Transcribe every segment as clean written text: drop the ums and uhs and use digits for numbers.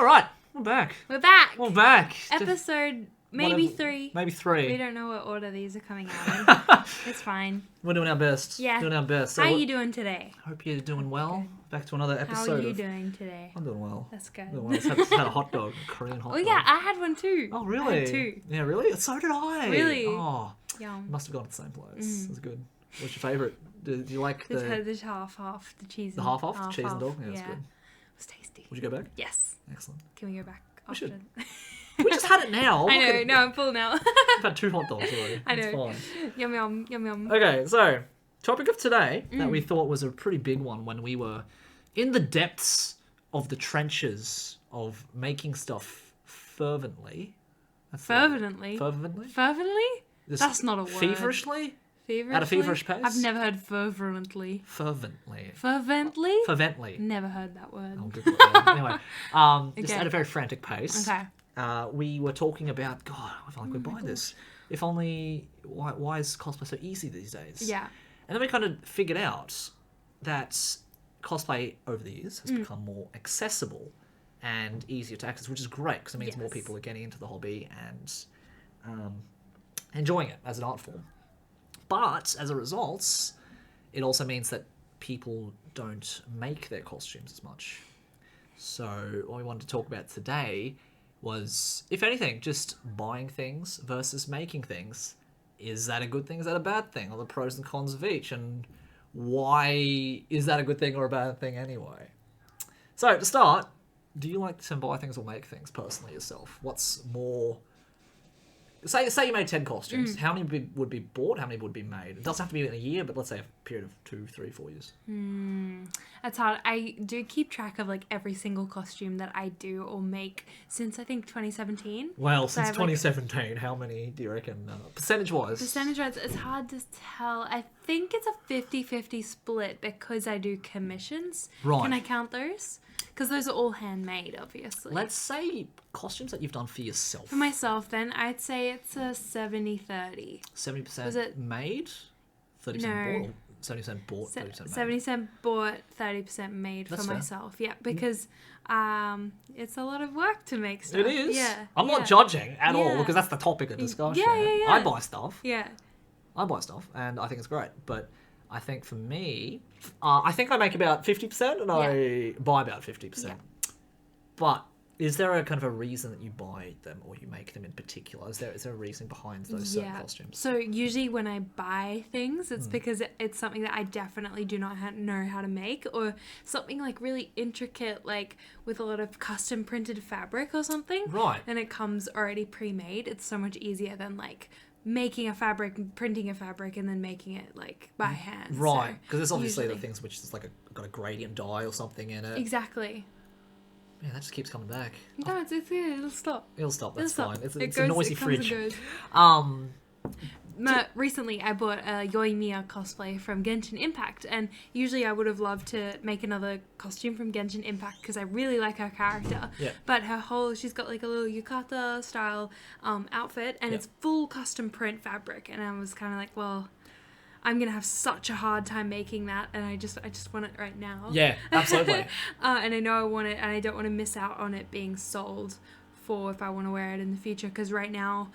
All right, we're back. We're back. We're back. Episode maybe 3. Maybe 3. We don't know what order these are coming out in. It's fine. We're doing our best. Yeah. Doing our best. So How are you doing today? Hope you're doing well. Good. Back to another episode. How are you doing today? I'm doing well. That's good. Doing well. I just had a hot dog, a Korean hot Oh dog. yeah, I had one too. Oh really? I had 2. Yeah, really? So did I. Really? Oh, Yum. must have gone to the same place. That's good. What's your favourite? Do you like The half, the cheese. the half off? Cheese and dog? Yeah, that's yeah. good. It was tasty. Would you go back? Yes. Excellent. Can we go back We should. often? We just had it now. I Look know. at- No, I'm full now. We've had 2 hot dogs already. I It's know. fine. Yum yum yum yum. Okay, so topic of today that we thought was a pretty big one when we were in the depths of the trenches of making stuff fervently. That's the word. Fervently. Fervently? Fervently? Just That's not a word. Feverishly? Feverishly? At a feverish pace? I've never heard fervently. Fervently. Fervently? Fervently. Never heard that word. Oh, good lord. Anyway, just Okay. at a very frantic pace. Okay. We were talking about, God, I feel like we're buying this. If only, why is cosplay so easy these days? Yeah. And then we kind of figured out that cosplay over the years has become more accessible and easier to access, which is great because it means more Yes. people are getting into the hobby and enjoying it as an art form. But as a result, it also means that people don't make their costumes as much. So what we wanted to talk about today was, if anything, just buying things versus making things. Is that a good thing? Is that a bad thing? Or the pros and cons of each? And why is that a good thing or a bad thing anyway? So to start, do you like to buy things or make things personally yourself? What's more... Say you made 10 costumes. How many would be bought? How many would be made? It doesn't have to be in a year, but let's say a period of 2, 3, 4 years. That's hard. I do keep track of like every single costume that I do or make since I think 2017. Well, So since I have, like, 2017, how many do you reckon? Percentage-wise? Percentage-wise, it's hard to tell. I think it's a 50-50 split because I do commissions. Right. Can I count those? Because those are all handmade, obviously. Let's say costumes that you've done for yourself. For myself, then, I'd say it's a 70-30. 70% Was it- made? 30% No. bought? Or 70% bought, 30% made? 70% bought, 30% made That's for fair. myself. Yeah, because it's a lot of work to make stuff. It is. Yeah. I'm not yeah. judging at all Yeah. because that's the topic of discussion. yeah. I buy stuff. Yeah. And I think it's great. But I think for me, I think I make about 50% and I buy about 50%. Yeah. But is there a kind of a reason that you buy them or you make them in particular? Is there a reason behind those certain costumes? So usually when I buy things, it's because it's something that I definitely do not know how to make, or something like really intricate, like with a lot of custom printed fabric or something. Right. And it comes already pre-made. It's so much easier than like making a fabric, printing a fabric, and then making it like by hand. Right. So Because there's obviously the usually- things which is like got a gradient dye or something in it. Exactly. Man, that just keeps coming back. No, it's good. It'll stop. It'll stop. That's It'll fine. stop. It's It a goes- noisy it comes and fridge. goes. Recently, I bought a Yoimiya cosplay from Genshin Impact, and usually I would have loved to make another costume from Genshin Impact because I really like her character. Yeah. But she's got like a little yukata style outfit, and it's full custom print fabric, and I was kind of like, well, I'm gonna have such a hard time making that, and I just want it right now. Yeah, absolutely. And I know I want it, and I don't want to miss out on it being sold for if I want to wear it in the future, because right now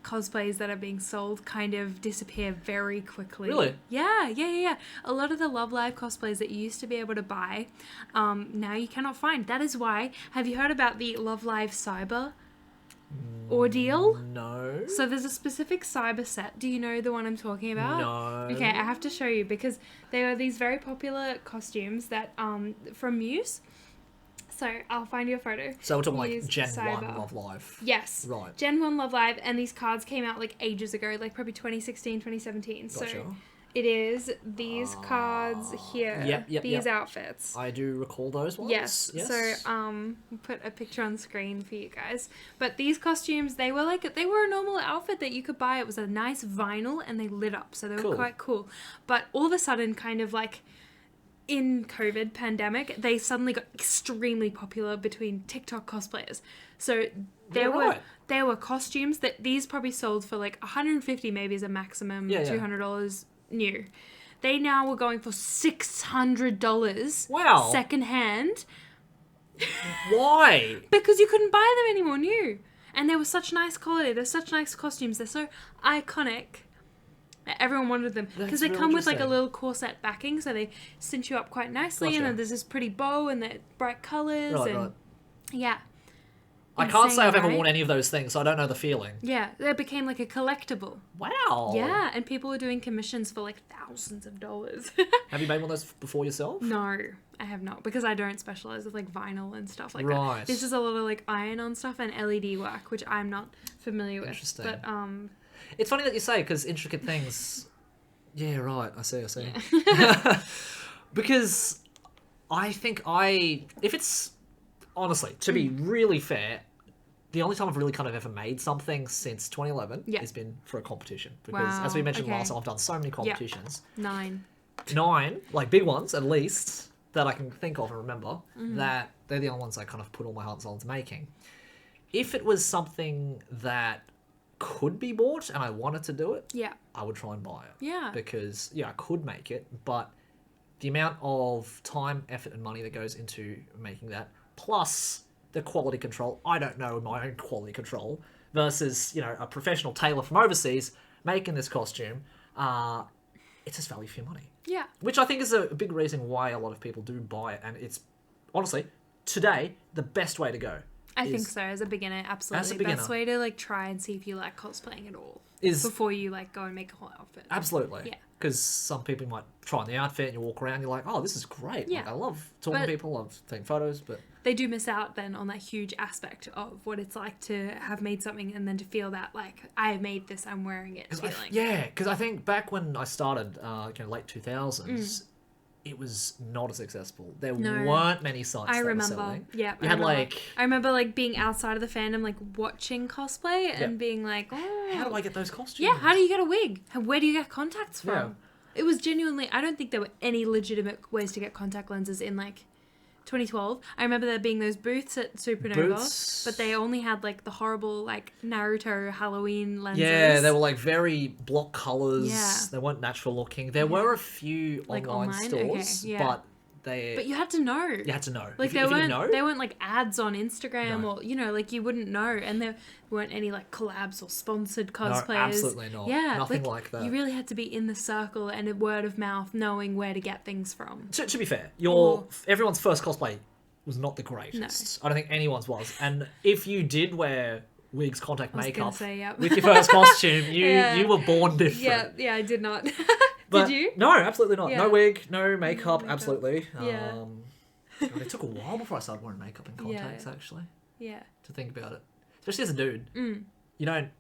cosplays that are being sold kind of disappear very quickly. Really? Yeah. A lot of the Love Live cosplays that you used to be able to buy, now you cannot find. That is why, have you heard about the Love Live Cyber ordeal? No. So there's a specific cyber set. Do you know the one I'm talking about? No. Okay, I have to show you because they are these very popular costumes that from Muse. So I'll find you a photo. So we're talking like Muse Gen 1 Cyber. Love Live. Yes. Right. Gen 1 Love Live, and these cards came out like ages ago, like probably 2016, 2017. Gotcha. So it is these cards here. These outfits. I do recall those ones. Yes. So we'll put a picture on screen for you guys. But these costumes, they were a normal outfit that you could buy. It was a nice vinyl and they lit up, so they were quite cool. But all of a sudden, kind of like in COVID pandemic, they suddenly got extremely popular between TikTok cosplayers. So there were costumes that these probably sold for like $150 maybe as a maximum, $200 new. They now were going for $600. Wow. Secondhand. Why? Because you couldn't buy them anymore new. And they were such nice quality. They're such nice costumes. They're so iconic. Everyone wanted them because they come with like a little corset backing, so they cinch you up quite nicely. Gotcha. And then there's this pretty bow and the bright colors. Right. Yeah. I can't say I've ever worn any of those things, so I don't know the feeling. Yeah, they became like a collectible. Wow. Yeah, and people were doing commissions for like thousands of dollars. Have you made one of those before yourself? No, I have not, because I don't specialize with like vinyl and stuff like that. This is a lot of like iron-on stuff and LED work, which I'm not familiar with. Interesting. But it's funny that you say, because intricate things. Yeah, right. I see. Yeah. Because I think if it's honestly to be really fair. The only time I've really kind of ever made something since 2011 has been for a competition. Because, as we mentioned last time, I've done so many competitions. Yep. 9, like big ones at least, that I can think of and remember, that they're the only ones I kind of put all my heart and soul into making. If it was something that could be bought and I wanted to do it, I would try and buy it. Yeah. Because, I could make it, but the amount of time, effort, and money that goes into making that, plus the quality control, I don't know my own quality control, versus, a professional tailor from overseas making this costume, it's just value for your money. Yeah. Which I think is a big reason why a lot of people do buy it, and it's, honestly, today, the best way to go. I think so, as a beginner, absolutely. As a beginner. Best way to, like, try and see if you like cosplaying at all. Is before you, like, go and make a whole outfit. Absolutely. Yeah. Because some people might try on the outfit and you walk around and you're like, oh, this is great. Yeah. Like, I love talking to people, I love taking photos, but... They do miss out then on that huge aspect of what it's like to have made something and then to feel that, like, I have made this, I'm wearing it feeling. Because I think back when I started, late 2000s, it was not as accessible. There weren't many sites that were selling. Yeah, you had I remember like being outside of the fandom, like watching cosplay and being like, oh, how do I get those costumes? Yeah, how do you get a wig? Where do you get contacts from? Yeah. It was genuinely, I don't think there were any legitimate ways to get contact lenses in like 2012. I remember there being those booths at Supernova, but they only had like the horrible like Naruto Halloween lenses. Yeah, they were like very block colours. Yeah. They weren't natural looking. There were a few online stores, but you had to know. You had to know. Like they weren't like ads on Instagram or like you wouldn't know, and there weren't any like collabs or sponsored cosplayers. No, absolutely not. Yeah, nothing like that. You really had to be in the circle and a word of mouth, knowing where to get things from. To be fair, everyone's first cosplay was not the greatest. No. I don't think anyone's was, and if you did wear wigs, contact makeup with your first costume, you were born different. Yeah, I did not. But did you? No, absolutely not. Yeah. No wig, no makeup, absolutely. Yeah. God, it took a while before I started wearing makeup and contacts, actually. Yeah. To think about it. Especially as a dude. You don't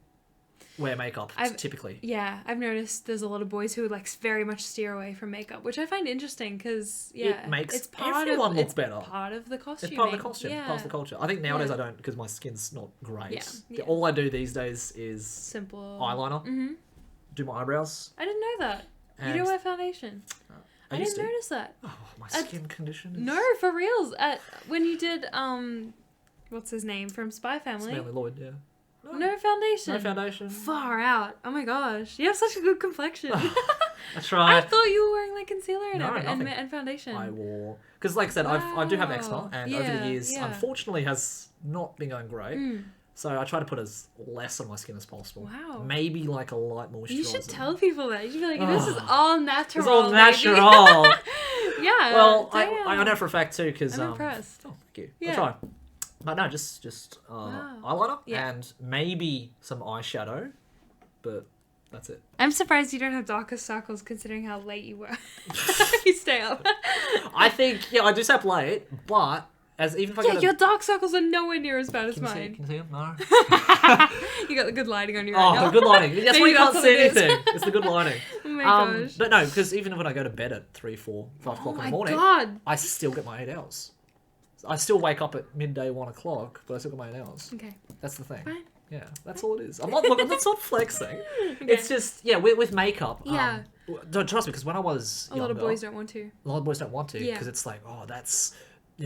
wear makeup, typically. Yeah, I've noticed there's a lot of boys who like very much steer away from makeup, which I find interesting because, it makes everyone look better. Part of the costume. It's part of the costume, part of the culture. I think nowadays I don't, because my skin's not great. Yeah. All I do these days is... simple eyeliner. Mm-hmm. Do my eyebrows. I didn't know that. You don't wear foundation. I didn't notice that. Oh, my skin condition. No, for reals. When you did, what's his name from Spy Family? Stanley Lloyd, yeah. No foundation. No foundation. Far out. Oh my gosh. You have such a good complexion. That's right. I thought you were wearing like concealer and foundation. I wore... Because like I said, I do have eczema, and over the years, unfortunately, has not been going great. So I try to put as less on my skin as possible. Wow. Maybe like a light moisturizer. You should tell people that. You should be like, this is all natural. It's all natural. Yeah. Well, I know for a fact too, because... I'm impressed. Oh, thank you. Yeah. I'll try. But no, just eyeliner and maybe some eyeshadow, but that's it. I'm surprised you don't have darker circles considering how late you were. You stay up. I think, I do stay up late, but... even if I your dark circles are nowhere near as bad as mine. Can you see them? No. You got the good lighting on you right now. Oh, the good lighting. That's why you can't see anything. It's the good lighting. Oh my gosh. But no, because even when I go to bed at 3, 4, 5 o'clock in the morning, I still get my 8 hours. I still wake up at midday, 1 o'clock, but I still get my 8 hours. Okay. That's the thing. Fine. Yeah, that's all it is. I'm not flexing. Okay. It's just, with makeup. Yeah. Don't trust me, because when I was younger... A lot of boys don't want to. A lot of boys don't want to, because it's like, that's...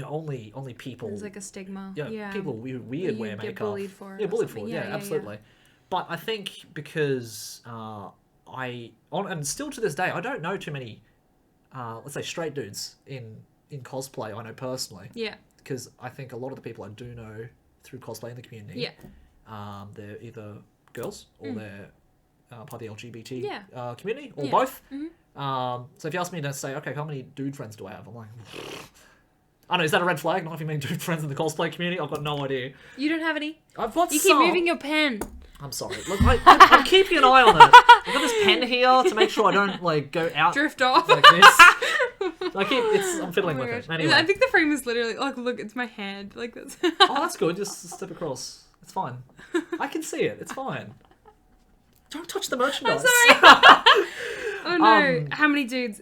only people... There's like a stigma. People weird wear makeup. Get bullied for it. Yeah, bullied for it. Yeah, absolutely. But I think because and still to this day, I don't know too many, let's say, straight dudes in in cosplay, I know personally, Yeah. because I think a lot of the people I do know through cosplay in the community, Yeah. they're either girls or they're part of the LGBT Yeah. community, or Yeah. both. Mm-hmm. So if you ask me to say, okay, how many dude friends do I have? I'm like, I don't know, is that a red flag? Not if you mean dude friends in the cosplay community? I've got no idea. You don't have any? I've got You some. keep moving your pen. I'm sorry. Look, I'm keeping an eye on it. I've got this pen here to make sure I don't like go out Drift off. like this. I'm fiddling with it. Anyway. I think the frame is literally like, look, it's my hand. Like this. Oh, that's good. Just step across. It's fine. I can see it. It's fine. Don't touch the merchandise. I'm sorry. Oh no! How many dudes,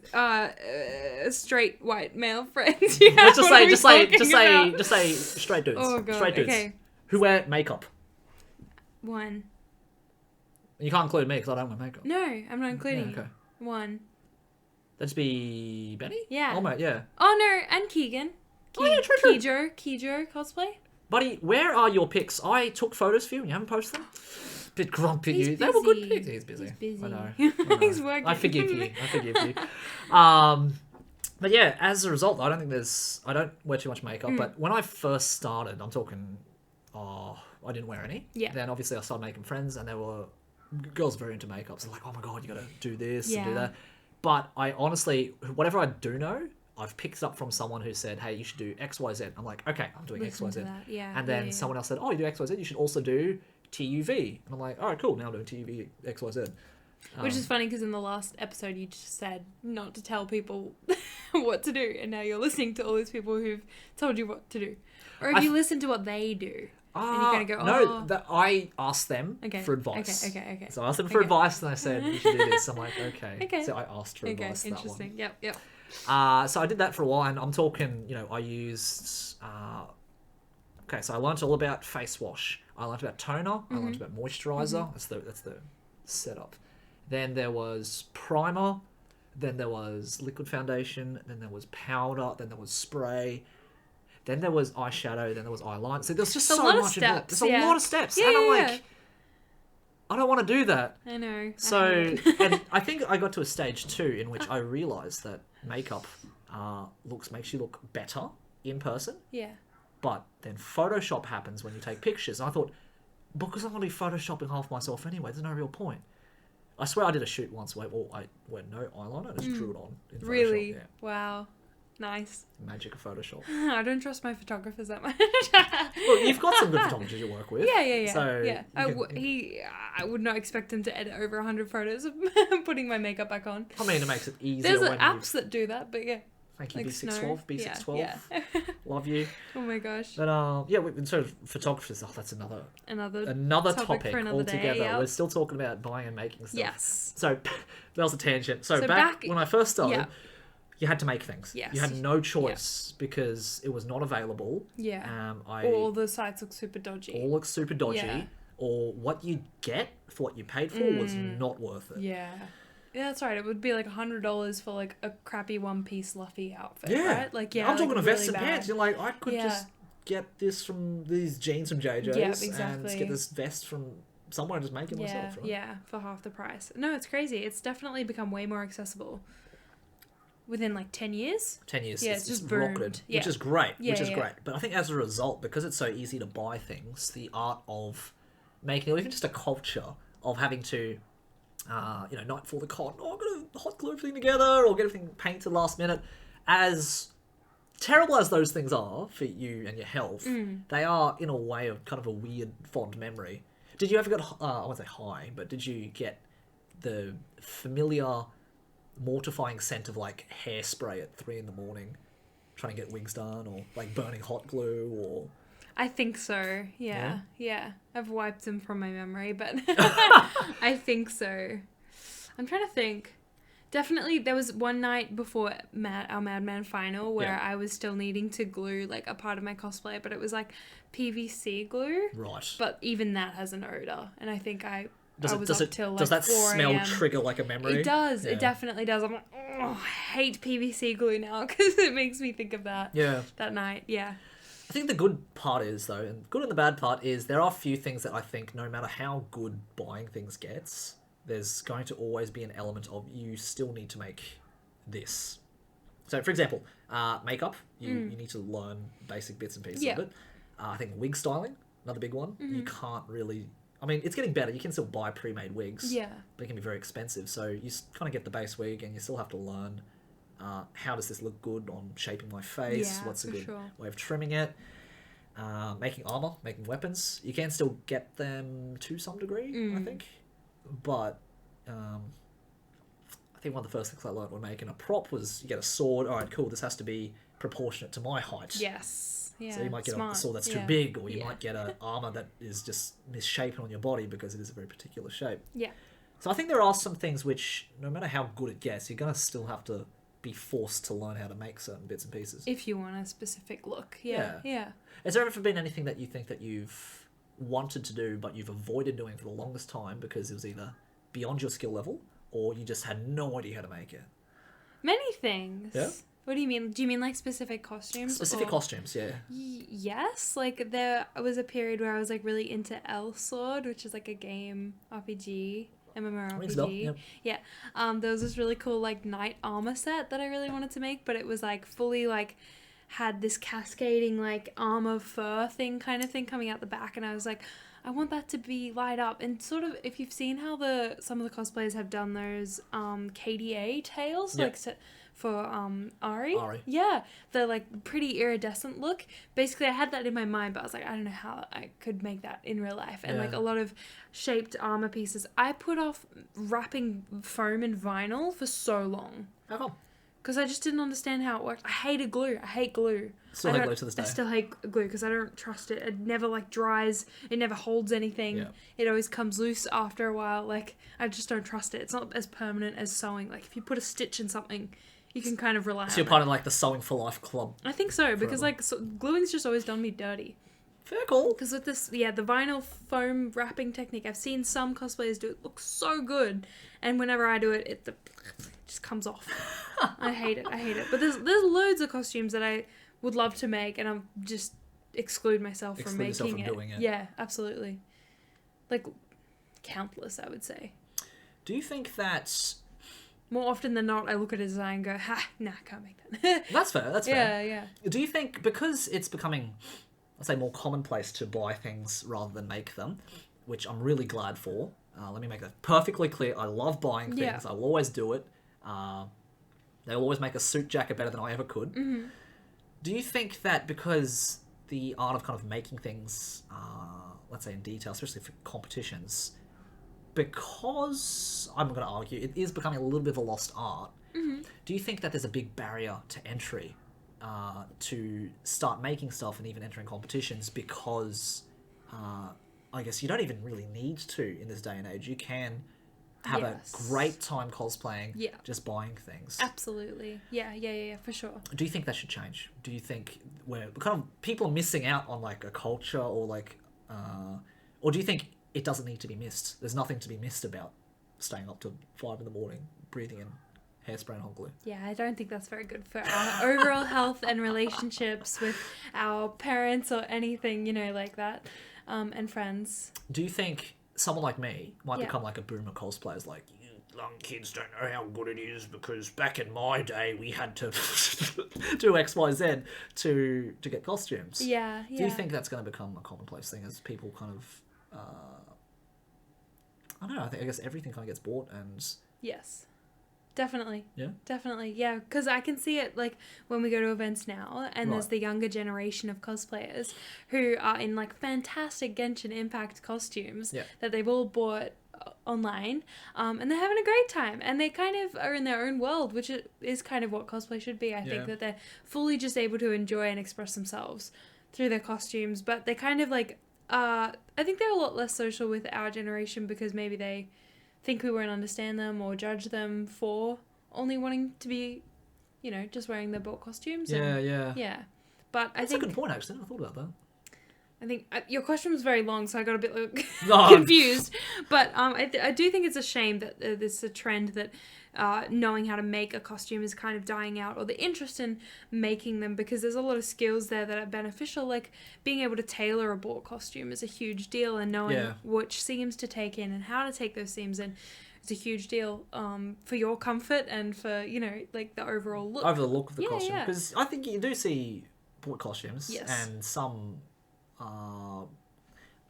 straight white male friends? You have? Let's just say straight dudes. Oh god. Straight dudes Okay. who wear makeup. One. You can't include me because I don't wear makeup. No, I'm not including Yeah, okay. you. One. That'd Benny? Yeah. Oh, mate, yeah. Oh no, and Keegan. Oh, yeah, true. Keijo cosplay. Buddy, where are your pics? I took photos for you and you haven't posted them? Bit grumpy. He's You. They were good busy. pics. He's busy. He's busy. I know. He's working. I forgive you. But yeah, as a result, I don't wear too much makeup. But when I first started, I'm talking, I didn't wear any. Yeah. Then obviously I started making friends, and there were girls very into makeup. So like, oh my god, you got to do this and do that. But I honestly, whatever I do know, I've picked it up from someone who said, hey, you should do X, Y, Z. I'm like, okay, I'm doing X, Y, Z. Yeah. And then someone else said, oh, you do X, Y, Z, you should also do TUV. And I'm like, all right, cool, now I'm doing TUV, X, Y, Z. Which is funny because in the last episode you just said not to tell people what to do, and now you're listening to all these people who've told you what to do. Or have you listened to what they do? And you're going to go, no, I asked them for advice. Okay. So I asked them for advice, and I said, you should do this. I'm like, okay. So I asked for Okay, advice. interesting. Yep. So I did that for a while, and I'm talking, I used... so I learned all about face wash. I learned about toner. I learned about moisturizer. That's the setup. Then there was primer. Then there was liquid foundation. Then there was powder. Then there was spray. Then there was eyeshadow. Then there was eyeliner. So there's just so much involved. There's a lot of steps. Yeah, and I'm like, I don't want to do that. I know. So, and I think I got to a stage too in which I realised that makeup makes you look better in person. Yeah. But then Photoshop happens when you take pictures. And I thought, because I'm going to be Photoshopping half myself anyway, there's no real point. I swear I did a shoot once where I went no eyeliner and just drew it on in Photoshop. Really? Yeah. Wow. Nice. Magic of Photoshop. I don't trust my photographers that much. Well, you've got some good photographers you work with. Yeah. So yeah. I would not expect him to edit over 100 photos of putting my makeup back on. I mean, it makes it easier. There's apps that do that, but yeah. Thank you, like B612. B612. Yeah. Love you. Oh my gosh. But in terms of photographers, that's another topic for another altogether. day, yep. We're still talking about buying and making stuff. Yes. So that was a tangent. So back when I first started, you had to make things. Yes. You had no choice because it was not available. Yeah. All the sites look super dodgy. All looks super dodgy. Yeah. Or what you get for what you paid for was not worth it. Yeah. Yeah, that's right. It would be like $100 for like a crappy one-piece fluffy outfit, Yeah. right? Like, yeah, I'm talking like a vest really and pants. You're like, I could just get this from these jeans from JJ's and get this vest from somewhere and just make it myself, right? Yeah, for half the price. No, it's crazy. It's definitely become way more accessible within like 10 years. 10 years. Yeah, it's just rocketed. Which is great. Yeah, great. But I think as a result, because it's so easy to buy things, the art of making, or even just a culture of having to, night before the con, I've got to hot glue everything together or get everything painted last minute. As terrible as those things are for you and your health, they are, in a way, of kind of a weird, fond memory. Did you ever get, I won't say high, but did you get the familiar, mortifying scent of like hairspray at 3 a.m, trying to get wigs done, or like burning hot glue, or... I think so. Yeah. I've wiped them from my memory, but I think so. I'm trying to think. Definitely, there was one night before our Madman final where I was still needing to glue like a part of my cosplay, but it was like PVC glue. Right. But even that has an odor, and I think does that 4 smell a.m. trigger like a memory? It does. Yeah. It definitely does. I'm like, I hate PVC glue now because it makes me think of that. Yeah. That night. Yeah. I think the good part is, though, and good and the bad part is, there are a few things that I think no matter how good buying things gets, there's going to always be an element of you still need to make this. So, for example, Makeup, you need to learn basic bits and pieces Yeah. of it. I think wig styling, another big one. You can't really... I mean, it's getting better. You can still buy pre-made wigs, Yeah. but it can be very expensive. So you kind of get the base wig, and you still have to learn how does this look good on shaping my face? Yeah, What's a for good sure. way of trimming it? Making armor, making weapons. You can still get them to some degree, I think. But I think one of the first things I learned when making a prop was you get a sword. All right, cool. This has to be proportionate to my height. Yes. Yeah. So you might get a sword that's too big, or you might get an armor that is just misshapen on your body because it is a very particular shape. Yeah. So I think there are some things which, no matter how good it gets, you're going to still have to be forced to learn how to make certain bits and pieces. If you want a specific look. Yeah. Has there ever been anything that you think that you've wanted to do but you've avoided doing for the longest time because it was either beyond your skill level or you just had no idea how to make it? Many things. Yeah? What do you mean? Do you mean like specific costumes? Specific costumes, yeah. Yes. Like there was a period where I was like really into L Sword, which is like a game RPG. MMORPG. Yep. Yeah. There was this really cool like knight armor set that I really wanted to make, but it was like fully like had this cascading like armor fur thing kind of thing coming out the back, and I was like, I want that to be light up. And sort of, if you've seen how some of the cosplayers have done those KDA tails, Yep. like for Ari. Ari. Yeah, the like pretty iridescent look. Basically, I had that in my mind, but I was like, I don't know how I could make that in real life. And like a lot of shaped armor pieces, I put off wrapping foam and vinyl for so long. How come? Because I just didn't understand how it worked. I hated glue. I hate glue. Still hate glue to this day. I still hate glue because I don't trust it. It never like dries. It never holds anything. Yeah. It always comes loose after a while. Like I just don't trust it. It's not as permanent as sewing. Like if you put a stitch in something, you can kind of rely on it. So you're part of like the Sewing for Life club. I think so because like gluing's just always done me dirty. Fair call. Because with this, the vinyl foam wrapping technique, I've seen some cosplayers do it. Looks so good, and whenever I do it, it just comes off. I hate it. But there's loads of costumes that I would love to make, and I'm just exclude myself from making it. Doing it. Yeah, absolutely. Like countless, I would say. Do you think that... More often than not, I look at a design and go, ha, nah, can't make that. That's fair. That's fair. Yeah. Do you think, because it's becoming, let's say, more commonplace to buy things rather than make them, which I'm really glad for. Let me make that perfectly clear. I love buying things. Yeah. I will always do it. They'll always make a suit jacket better than I ever could. Mm-hmm. Do you think that because the art of kind of making things, let's say in detail, especially for competitions, because I'm going to argue it is becoming a little bit of a lost art, do you think that there's a big barrier to entry to start making stuff and even entering competitions because I guess you don't even really need to in this day and age. You can have a great time cosplaying, just buying things. Absolutely. Yeah, for sure. Do you think that should change? Do you think we're kind of people are missing out on like a culture or like, or do you think it doesn't need to be missed? There's nothing to be missed about staying up to 5 a.m, breathing in hairspray and hot glue. Yeah, I don't think that's very good for our overall health and relationships with our parents or anything, like that, and friends. Do you think someone like me might become like a boomer cosplayer, like, you young kids don't know how good it is because back in my day we had to do X, Y, Z to get costumes? Yeah. Do you think that's going to become a commonplace thing as people kind of... I don't know, I guess everything kind of gets bought and... Yes. Definitely. Yeah? Definitely, yeah. Because I can see it, like, when we go to events now, and there's the younger generation of cosplayers who are in, like, fantastic Genshin Impact costumes that they've all bought online, and they're having a great time. And they kind of are in their own world, which is kind of what cosplay should be. I think that they're fully just able to enjoy and express themselves through their costumes. But they kind of, like... I think they're a lot less social with our generation because maybe they think we won't understand them or judge them for only wanting to be, just wearing their bought costumes. Yeah. But That's a good point, actually. I never thought about that. I think your question was very long, so I got a bit confused. But I do think it's a shame that there's a trend that knowing how to make a costume is kind of dying out, or the interest in making them, because there's a lot of skills there that are beneficial. Like being able to tailor a bought costume is a huge deal, and knowing which seams to take in and how to take those seams in it's a huge deal for your comfort and for, you know, like the overall look. Over the look of the Yeah, costume. yeah. Because I think you do see bought costumes, Yes. and some are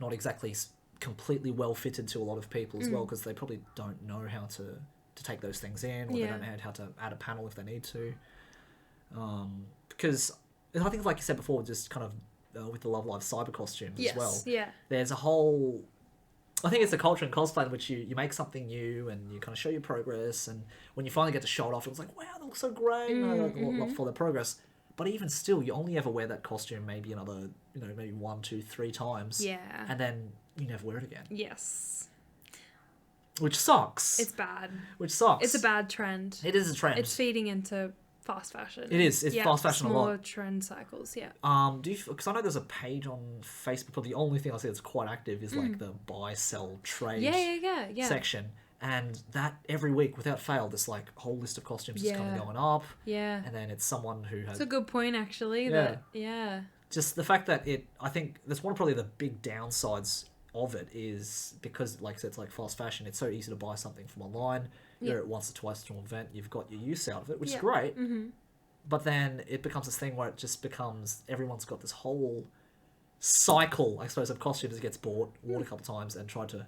not exactly completely well fitted to a lot of people as well, because they probably don't know how to take those things in, or they don't know how to add a panel if they need to. Because I think, like you said before, just kind of with the Love Live cyber costumes as well. Yeah. There's a whole... I think it's a culture in cosplay in which you make something new and you kind of show your progress, and when you finally get to show it off, it was like, wow, that looks so great, and I love for their progress. But even still, you only ever wear that costume maybe another, you know, maybe 1, 2, 3 times. Yeah. And then you never wear it again. Yes. Which sucks. It's bad. Which sucks. It's a bad trend. It is a trend. It's feeding into fast fashion. It is. It's fast fashion a lot. Smaller trend cycles, yeah. Do you... Because I know there's a page on Facebook, but the only thing I see that's quite active is like the buy, sell, trade Yeah. section. And that every week, without fail, this like whole list of costumes is kind of going up. Yeah. And then it's someone who has... It's a good point, actually. Yeah. Just the fact that I think that's one of probably the big downsides of it is because, like I said, it's like fast fashion. It's so easy to buy something from online. You're at once or twice to an event. You've got your use out of it, which is great. But then it becomes this thing where it just becomes everyone's got this whole cycle, I suppose, of costumes that gets bought, worn a couple of times, and tried to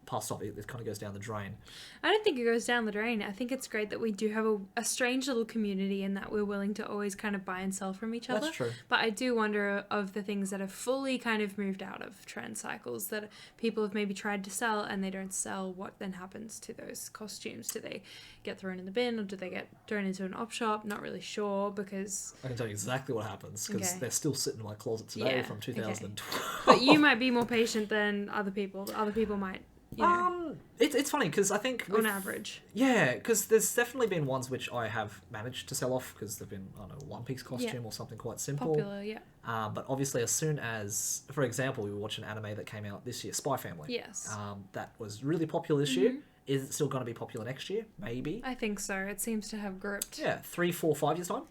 pass off. It kind of goes down the drain. I don't think it goes down the drain. I think it's great that we do have a strange little community and that we're willing to always kind of buy and sell from each other. That's true. But I do wonder of the things that have fully kind of moved out of trend cycles that people have maybe tried to sell and they don't sell. What then happens to those costumes? Do they get thrown in the bin, or do they get thrown into an op shop? Not really sure, because I can tell you exactly what happens, because they're still sitting in my closet today from 2012. But you might be more patient than other people. Other people might... You know, it's funny because I think on average, because there's definitely been ones which I have managed to sell off because they've been, I don't know, One Piece costume or something quite simple. Popular, yeah. But obviously, as soon as, for example, we watched an anime that came out this year, Spy Family. Yes. That was really popular this year. Is it still going to be popular next year? Maybe. I think so. It seems to have gripped. Yeah, 3, 4, 5 years time.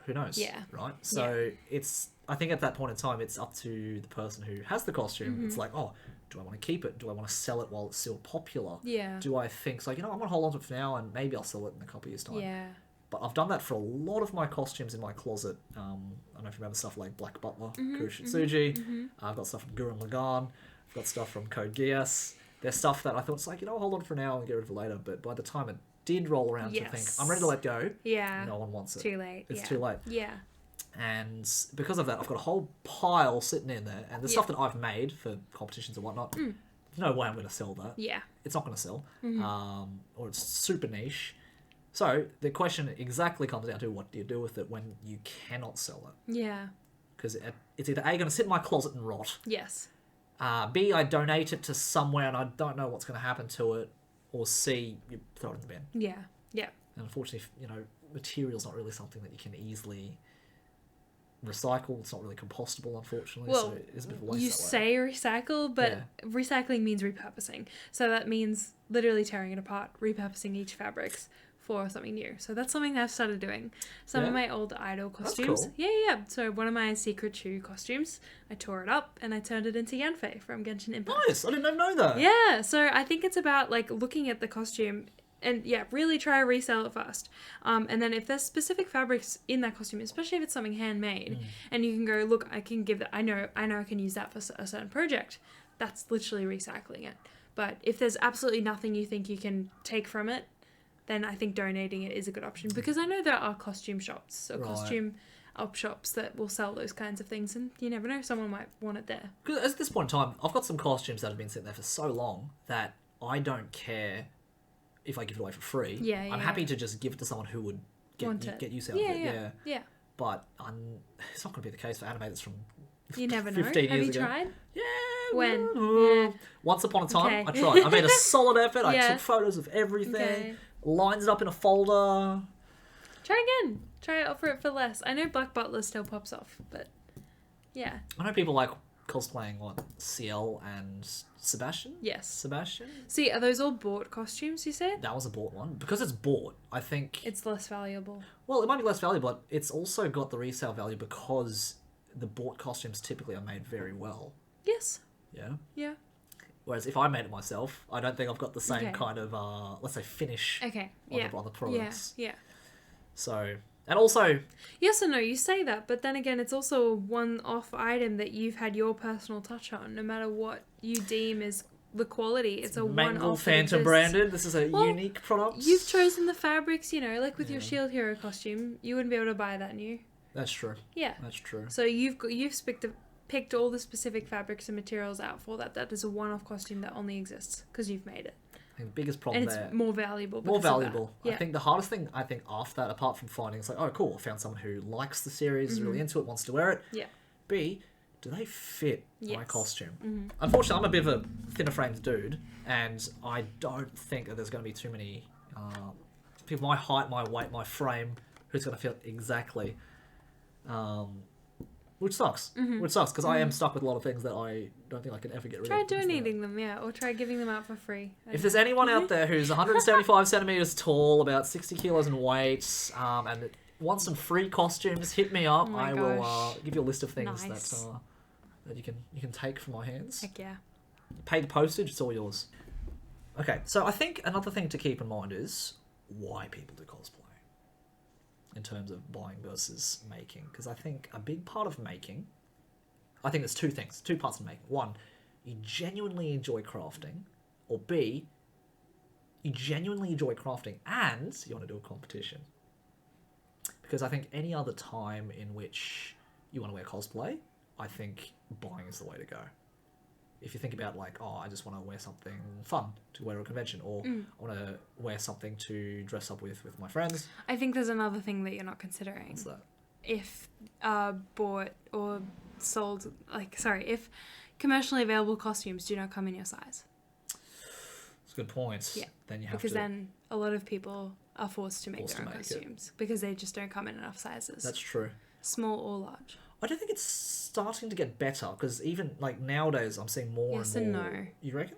Who knows? Yeah. Right. So it's. I think at that point in time, it's up to the person who has the costume. It's like, oh, do I want to keep it? Do I want to sell it while it's still popular? Yeah. Do I think, so, you know, I'm going to hold on to it for now and maybe I'll sell it in a couple of years' time. Yeah. But I've done that for a lot of my costumes in my closet. I don't know if you remember stuff like Black Butler, Kuroshitsuji. I've got stuff from Gurren Lagann. I've got stuff from Code Geass. There's stuff that I thought, it's like, you know, I'll hold on for now and get rid of it later. But by the time it did roll around to think, I'm ready to let go, no one wants it. Too late. It's too late. Yeah. And because of that, I've got a whole pile sitting in there. And the stuff that I've made for competitions and whatnot, there's no way I'm going to sell that. Yeah. It's not going to sell. Or it's super niche. So the question exactly comes down to, what do you do with it when you cannot sell it? Yeah. Because it's either A, going to sit in my closet and rot. Yes. B, I donate it to somewhere and I don't know what's going to happen to it. Or C, you throw it in the bin. Yeah. Yeah. And unfortunately, you know, material's not really something that you can easily recycle. It's not really compostable, unfortunately. Well, so it's a bit of a waste you that way. say recycle, but recycling means repurposing. So that means literally tearing it apart, repurposing each fabrics for something new. So that's something I've started doing. Some of my old idol costumes. Cool. Yeah. So one of my Secret Chu costumes, I tore it up and I turned it into Yanfei from Genshin Impact. Nice! I didn't even know that. Yeah, so I think it's about like looking at the costume and really try to resell it first. And then if there's specific fabrics in that costume, especially if it's something handmade, and you can go, look, I can give that, I know I can use that for a certain project, that's literally recycling it. But if there's absolutely nothing you think you can take from it, then I think donating it is a good option, because I know there are costume shops or costume op shops that will sell those kinds of things, and you never know, someone might want it there. Because at this point in time, I've got some costumes that have been sitting there for so long that I don't care if I give it away for free. I'm happy to just give it to someone who would get use out of it. Yeah. But it's not going to be the case for anime that's from you never know. 15 Have years you ago. tried? Yeah. When? Yeah. Once upon a time, Okay. I tried. I made a solid effort. I Yeah. took photos of everything, Okay. lines it up in a folder. Try again. Try it, offer it for less. I know Black Butler still pops off, but yeah. I know people like cosplaying, what, CL and Sebastian? Yes. Sebastian? See, are those all bought costumes, you said? That was a bought one. Because it's bought, I think... It's less valuable. Well, it might be less valuable, but it's also got the resale value because the bought costumes typically are made very well. Yes. Yeah? Yeah. Whereas if I made it myself, I don't think I've got the same Okay. kind of, let's say, finish Okay. on, Yeah. on the products. Yeah. So, and also, Yes or no, you say that, but then again, it's also a one-off item that you've had your personal touch on. No matter what you deem is the quality, it's a Mangle one-off. Phantom branded. This is a unique product. You've chosen the fabrics, like with your Shield Hero costume, you wouldn't be able to buy that new. That's true. Yeah. That's true. So you've picked all the specific fabrics and materials out for that. That is a one-off costume that only exists because you've made it. I think the biggest problem And it's more valuable. More because of valuable. that. Yeah. I think the hardest thing, after that, apart from finding, it's like, oh, cool, I found someone who likes the series, is really into it, wants to wear it. Yeah. B, do they fit my Yes. costume? Unfortunately, I'm a bit of a thinner framed dude, and I don't think that there's going to be too many people my height, my weight, my frame, who's going to fit exactly. Which sucks. Which sucks, because I am stuck with a lot of things that I don't think I can ever get rid Try of. donating them, or try giving them out for free. If there's anyone out there who's 175 centimeters tall, about 60 kilos in weight, and wants some free costumes, hit me up. Oh my I will gosh. give you a list of things Nice. that you can take from my hands. Heck yeah. Pay the postage; it's all yours. Okay, so I think another thing to keep in mind is why people do cosplay in terms of buying versus making, because I think a big part of making, I think there's two parts of making. One, you genuinely enjoy crafting, or B, you genuinely enjoy crafting and you want to do a competition. Because I think any other time in which you want to wear cosplay, I think buying is the way to go. If you think about like, oh, I just want to wear something fun to wear at a convention, or I want to wear something to dress up with my friends. I think there's another thing that you're not considering. What's that? If bought or sold, if commercially available costumes do not come in your size. That's a good point. Yeah. Then you have Because to. then a lot of people are forced to make Forced their to own make it. costumes because they just don't come in enough sizes. That's true. Small or large. I don't think it's starting to get better, because even like nowadays I'm seeing more Yes and more. and no. You reckon?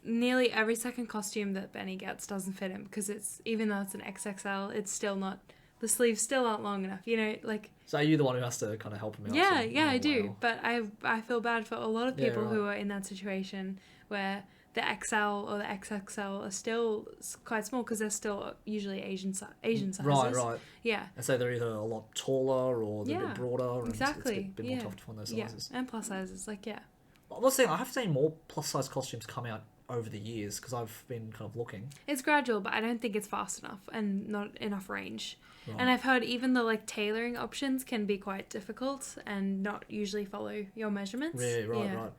Nearly every second costume that Benny gets doesn't fit him because it's, even though it's an XXL, it's still not, the sleeves still aren't long enough, So are you the one who has to kind of help him out? Yeah, So, I do. wow. But I feel bad for a lot of people right. who are in that situation where the XL or the XXL are still quite small because they're still usually Asian sizes. Right. Yeah. And so they're either a lot taller or they're a Yeah, bit broader. And exactly. It's a bit more tough to find those sizes. Yeah, and plus sizes, yeah. I was saying, I have seen more plus size costumes come out over the years because I've been kind of looking. It's gradual, but I don't think it's fast enough and not enough range. Right. And I've heard even the tailoring options can be quite difficult and not usually follow your measurements. Yeah, right.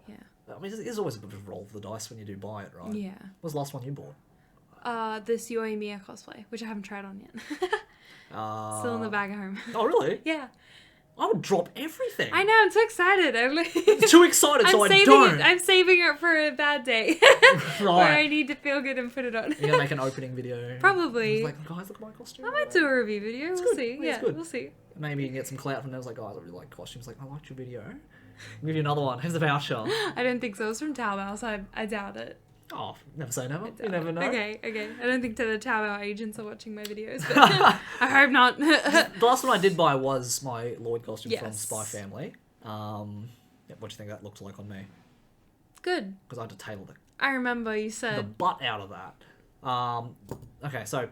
Yeah. I mean, there's always a bit of a roll of the dice when you do buy it, right? Yeah. What was the last one you bought? This Yoimiya cosplay, which I haven't tried on yet. Still in the bag at home. Oh, really? Yeah. I would drop everything. I know, I'm so excited. I'm Too excited, so I don't. I'm saving it for a bad day. Where Right. I need to feel good and put it on. You're going to make an opening video. Probably. It's like, guys, look at my costume. I might do a review video. We'll good. see. Yeah, it's Yeah, good. we'll see. Maybe you can get some clout from those, like, guys, I really like costumes. Like, I liked your video. I'll give you another one. Here's the voucher. I don't think so. It's from Taobao, so I doubt it. Oh, never say never. You Doubt never it. know. Okay. I don't think the Taobao agents are watching my videos, but I hope not. The last one I did buy was my Lloyd costume from Yes. Spy Family. What do you think that looked like on me? Good. Because I had to tailor I remember you the said. butt out of that. Okay, so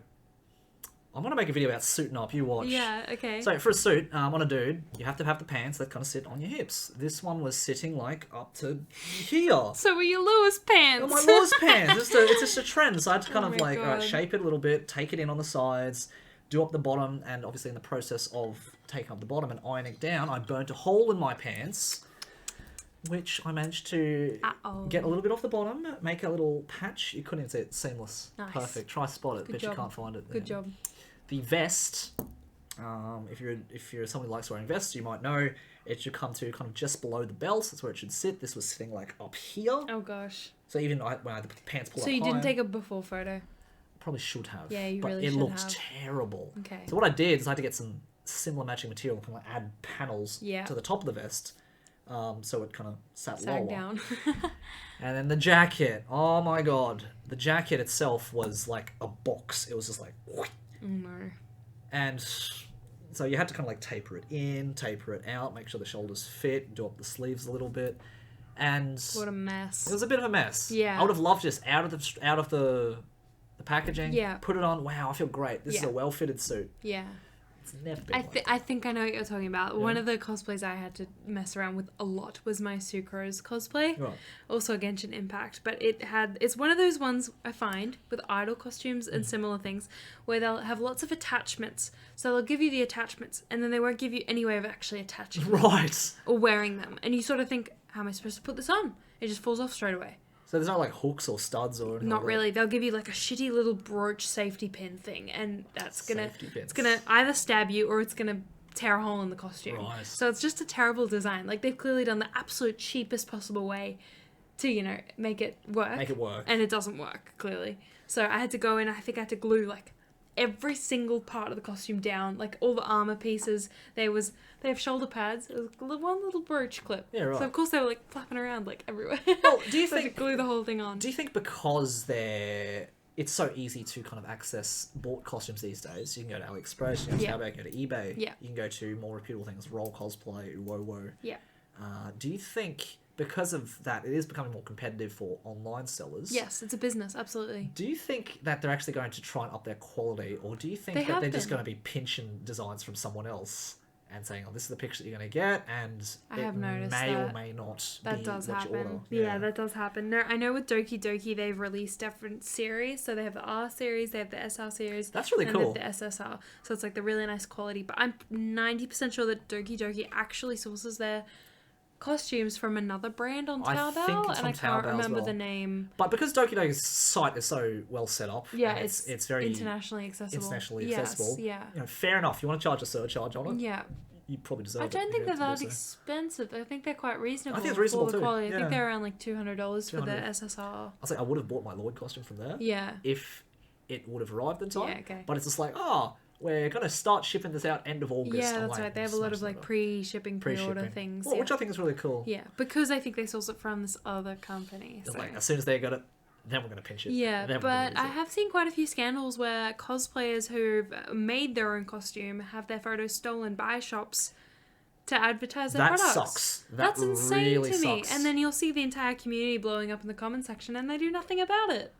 I'm going to make a video about suiting up. You watch. Yeah, okay. So for a suit on a dude, you have to have the pants that kind of sit on your hips. This one was sitting like up to here. So were your Lewis pants? My Lewis pants. It's just a trend. So I had to kind Oh of my like God. shape it a little bit, take it in on the sides, do up the bottom, and obviously in the process of taking up the bottom and ironing it down, I burnt a hole in my pants, which I managed to Uh-oh. get a little bit off the bottom, make a little patch. You couldn't even see it. Seamless. Nice. Perfect. Try spot it, Good but job. you can't find it. Good there. job. The vest, if you're someone who likes wearing vests, you might know it should come to kind of just below the belt. That's where it should sit. This was sitting like up here. Oh gosh. So even when I had the pants pulled So up you didn't higher, take a before photo? probably should have. Yeah, you but really it should looked have. terrible. Okay. So what I did is I had to get some similar matching material and kind of add panels Yeah. to the top of the vest, so it kind of sat Sag lower. down. And then the jacket. Oh my god, the jacket itself was like a box. It was just like, Oh no. and so you had to kind of like taper it in, taper it out, make sure the shoulders fit, do up the sleeves a little bit. And What a mess. it was a bit of a mess. Yeah. I would have loved just out of the packaging. Yeah. Put it on. Wow, I feel great. This is a well fitted suit. Yeah. It's never been. I think I know what you're talking about. One of the cosplays I had to mess around with a lot was my Sucrose cosplay. Right. Also a Genshin Impact, but it's one of those ones I find with idol costumes and similar things where they'll have lots of attachments. So they'll give you the attachments and then they won't give you any way of actually attaching them Right. or wearing them. And you sort of think, how am I supposed to put this on? It just falls off straight away. So there's no like hooks or studs or anything. Not like really. They'll give you like a shitty little brooch safety pin thing, and it's gonna either stab you or it's gonna tear a hole in the costume. Right. So it's just a terrible design. Like they've clearly done the absolute cheapest possible way to make it work. Make it work. And it doesn't work clearly. So I had to go in. I think I had to glue like every single part of the costume down, like all the armor pieces. They have shoulder pads. It was one little brooch clip. Yeah, right. So of course they were like flapping around like everywhere. Well, do you so I had think to glue the whole thing on? Do you think because it's so easy to kind of access bought costumes these days? You can go to AliExpress, you can go to Taobao, you can go to eBay. Yeah. You can go to more reputable things, Roll Cosplay, Wowo. Yeah. Do you think because of that, it is becoming more competitive for online sellers? Yes, it's a business, absolutely. Do you think that they're actually going to try and up their quality, or do you think that they're just going to be pinching designs from someone else and saying, "Oh, this is the picture that you're going to get," and I have noticed may that. or may not That be does what you order? happen. Yeah, that does happen. No, I know with Doki Doki they've released different series. So they have the R series, they have the SR series. That's really and cool. They have the SSR. So it's like the really nice quality. But I'm 90% sure that Doki Doki actually sources their costumes from another brand on Taobao, I think it's and I from can't Taobao as remember well. the name. But because Doki Doki's site is so well set up, Yeah, and it's very internationally accessible. accessible. Yeah. Fair enough. You want to charge a surcharge on it? Yeah. You probably deserve it. I don't if think you they're have to that do so. expensive. I think they're quite reasonable. I think it's reasonable for the too, quality. I yeah. think they're around like $200 for the $200. SSR. I was like, I would have bought my Lloyd costume from there. Yeah. If it would have arrived in time. Yeah, okay. But it's just like, we're going to start shipping this out end of August. Yeah, I'm that's like, right. They have a lot of like pre-shipping, pre-order things. Well, yeah. which I think is really cool. Yeah, because I think they source it from this other company. It's So. like, as soon as they got it, then we're going to pinch it. Yeah, then but I have seen quite a few scandals where cosplayers who've made their own costume have their photos stolen by shops to advertise their products. Sucks. That's insane really to me. sucks. And then you'll see the entire community blowing up in the comment section and they do nothing about it.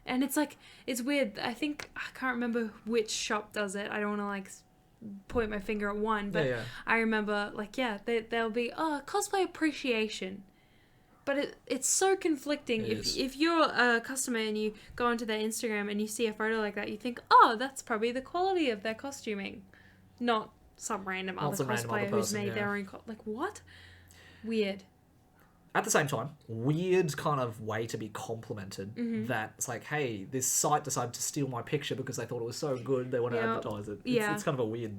And it's like, it's weird. I think, I can't remember which shop does it. I don't want to like point my finger at one, but I remember like, they'll be, cosplay appreciation. But it's so conflicting. If you're a customer and you go onto their Instagram and you see a photo like that, you think, that's probably the quality of their costuming. Not some random other cosplayer who's made their own... like, what? Weird. At the same time, weird kind of way to be complimented that it's like, hey, this site decided to steal my picture because they thought it was so good they want to advertise it. It's kind of a weird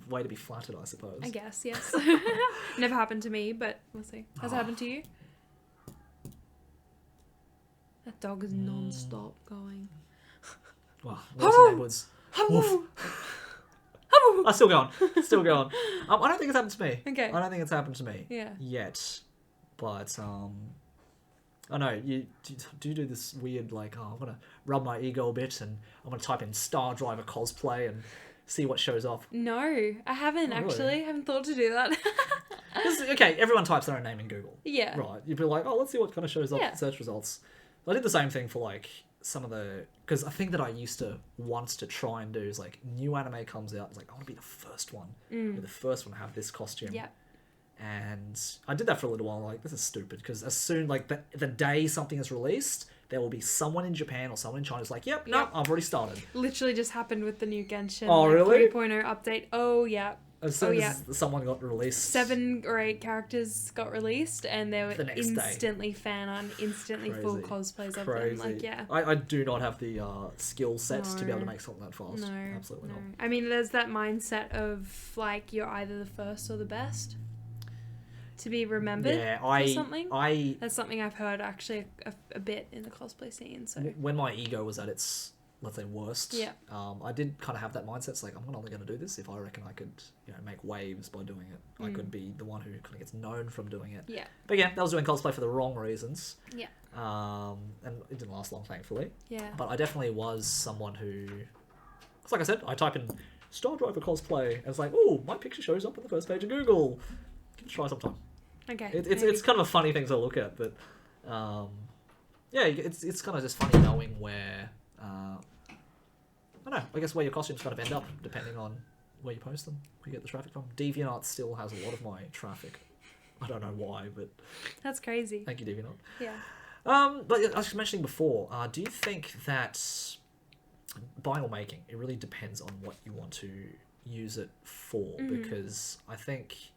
way to be flattered, I suppose. I guess, yes. Never happened to me, but we'll see. Has it happened to you? That dog is non-stop going. Well, the name was... Woof. Still going. I don't think it's happened to me. Okay. I don't think it's happened to me. Yeah. Yet. But, I know, you do this weird, like, I'm going to rub my ego a bit and I'm going to type in Star Driver cosplay and see what shows up. No, I haven't actually. I haven't thought to do that. Okay, everyone types their own name in Google. Yeah. Right. You'd be like, let's see what kind of shows up in search results. I did the same thing for, like, some of the... Because I think that I used to wants to try and do is, like, new anime comes out. It's like, I want to be the first one. Be the first one to have this costume. Yeah. And I did that for a little while. Like, this is stupid. Because as soon, like, the day something is released, there will be someone in Japan or someone in China who's like, yep, no, I've already started. Literally just happened with the new Genshin. Oh, really? 3.0 update. Oh, yeah. As soon as someone got released... 7 or 8 characters got released, and they were instantly fan on, instantly full cosplays of them. Like, yeah. I do not have the skill sets to be able to make something that fast. No, absolutely not. I mean, there's that mindset of, like, you're either the first or the best to be remembered for something. That's something I've heard, actually, a bit in the cosplay scene. So when my ego was at its... let's say worst. I did kind of have that mindset. It's like, I'm only going to do this if I reckon I could, make waves by doing it. I could be the one who kind of gets known from doing it. Yeah. But yeah, that was doing cosplay for the wrong reasons. Yeah. And it didn't last long, thankfully. Yeah. But I definitely was someone who, it's like I said, I type in Star Driver cosplay, and it's like, oh, my picture shows up on the first page of Google. Give it a try sometime. Okay. It's kind of a funny thing to look at, but yeah, it's kind of just funny knowing where I don't know. I guess where your costumes kind of end up depending on where you post them, where you get the traffic from. DeviantArt still has a lot of my traffic. I don't know why, but that's crazy. Thank you, DeviantArt. Yeah. But I was mentioning before, do you think that buying or making, it really depends on what you want to use it for? Because I think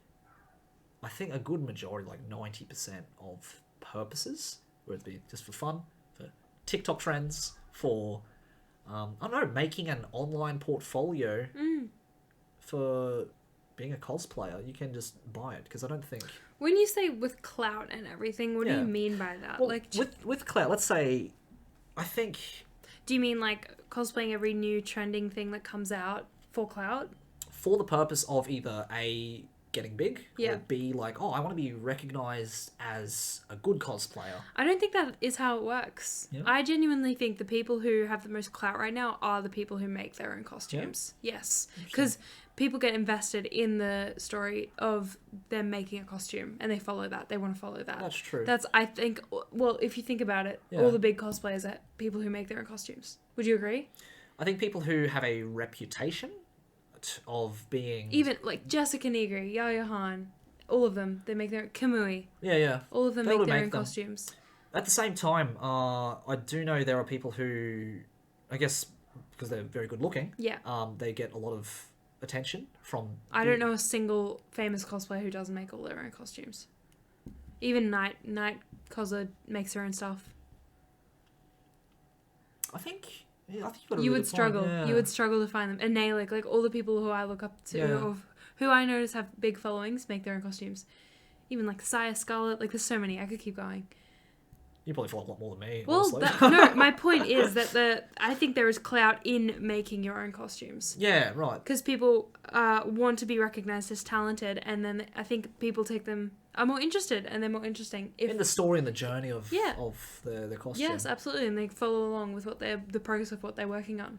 a good majority, like 90% of purposes, whether it be just for fun, for TikTok trends, for I don't know, making an online portfolio for being a cosplayer, you can just buy it. Because I don't think... When you say with clout and everything, what do you mean by that? Well, like with clout, let's say, I think... Do you mean like cosplaying every new trending thing that comes out for clout? For the purpose of either A, getting big, yeah. or B, like, oh, I want to be recognised as a good cosplayer. I don't think that is how it works. Yeah. I genuinely think the people who have the most clout right now are the people who make their own costumes. Yeah? Yes. Because people get invested in the story of them making a costume and they follow that. They want to follow that. That's true. That's, I think, well, if you think about it, all the big cosplayers are people who make their own costumes. Would you agree? I think people who have a reputation of being... Even, like, Jessica Negri, Yaya Han, all of them, they make their own... Kamui. Yeah. All of them make their own costumes. At the same time, I do know there are people who, I guess, because they're very good looking, they get a lot of attention from... I don't know a single famous cosplayer who doesn't make all their own costumes. Even Night Cosser makes her own stuff. I think you you would struggle. Yeah. You would struggle to find them. And Naylik, like all the people who I look up to, who I notice have big followings, make their own costumes. Even like Saya Scarlet, like there's so many. I could keep going. You probably follow a lot more than me. Well, no, my point is that I think there is clout in making your own costumes. Yeah, right. Because people want to be recognized as talented, and then I think people are more interested, and they're more interesting in the story and the journey of the costume. Yes, absolutely, and they follow along with the progress of what they're working on.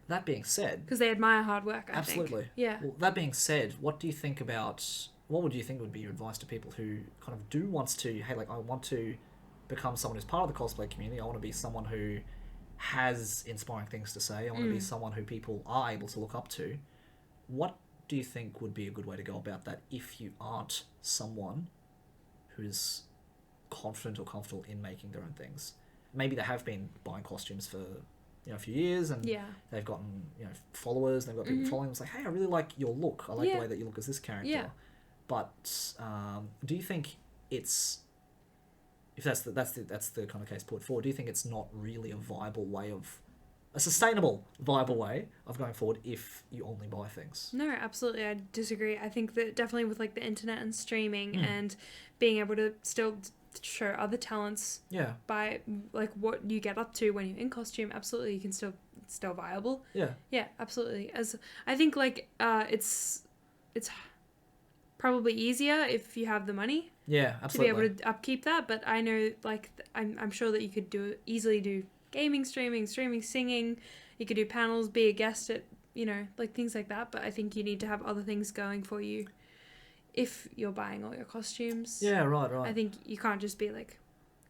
That being said, because they admire hard work. Absolutely. Yeah. Well, that being said, what do you think about? What would you think would be your advice to people who kind of do wants to? Hey, like I want to become someone who's part of the cosplay community. I want to be someone who has inspiring things to say. I want to be someone who people are able to look up to. What do you think would be a good way to go about that if you aren't someone who's confident or comfortable in making their own things? Maybe they have been buying costumes for a few years and they've gotten followers, and they've got people following them. It's like, hey, I really like your look. I like the way that you look as this character. Yeah. But do you think it's... If that's the kind of case put forward, do you think it's not really a sustainable, viable way of going forward if you only buy things? No, absolutely, I disagree. I think that definitely with like the internet and streaming and being able to still show other talents by like what you get up to when you're in costume, absolutely, you can still viable. Yeah, absolutely. As I think like it's probably easier if you have the money. Yeah, absolutely. To be able to upkeep that, but I know, like, I'm sure that you could easily do gaming, streaming, singing. You could do panels, be a guest at, like things like that. But I think you need to have other things going for you if you're buying all your costumes. Yeah, right. I think you can't just be like,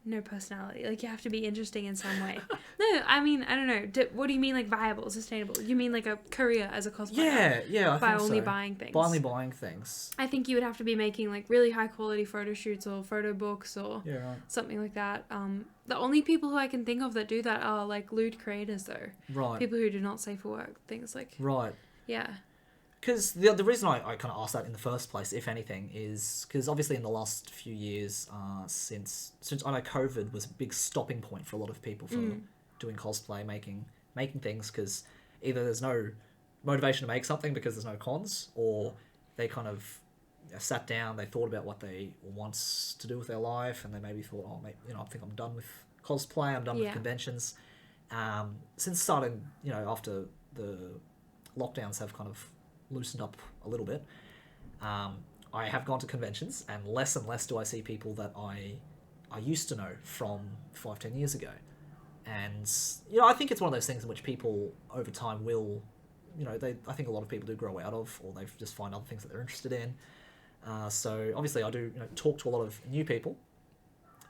no personality. Like, you have to be interesting in some way. No, I mean, I don't know. What do you mean, like, viable, sustainable? You mean, like, a career as a cosplayer? Yeah, I by think only so. buying things. By only buying things. I think you would have to be making, like, really high-quality photo shoots or photo books or something like that. The only people who I can think of that do that are, like, lewd creators, though. Right. People who do not safe for work. Things like... Right. Yeah. Because the reason I kind of asked that in the first place, if anything, is because obviously in the last few years, since I know COVID was a big stopping point for a lot of people for doing cosplay, making things, because either there's no motivation to make something because there's no cons, or they kind of sat down, they thought about what they want to do with their life, and they maybe thought, I think I'm done with cosplay, I'm done with conventions. Since starting, after the lockdowns have kind of loosened up a little bit, I have gone to conventions, and less do I see people that I used to know from 5-10 years ago. And I think it's one of those things in which people over time will, I think a lot of people do grow out of, or they just find other things that they're interested in. So obviously I do talk to a lot of new people,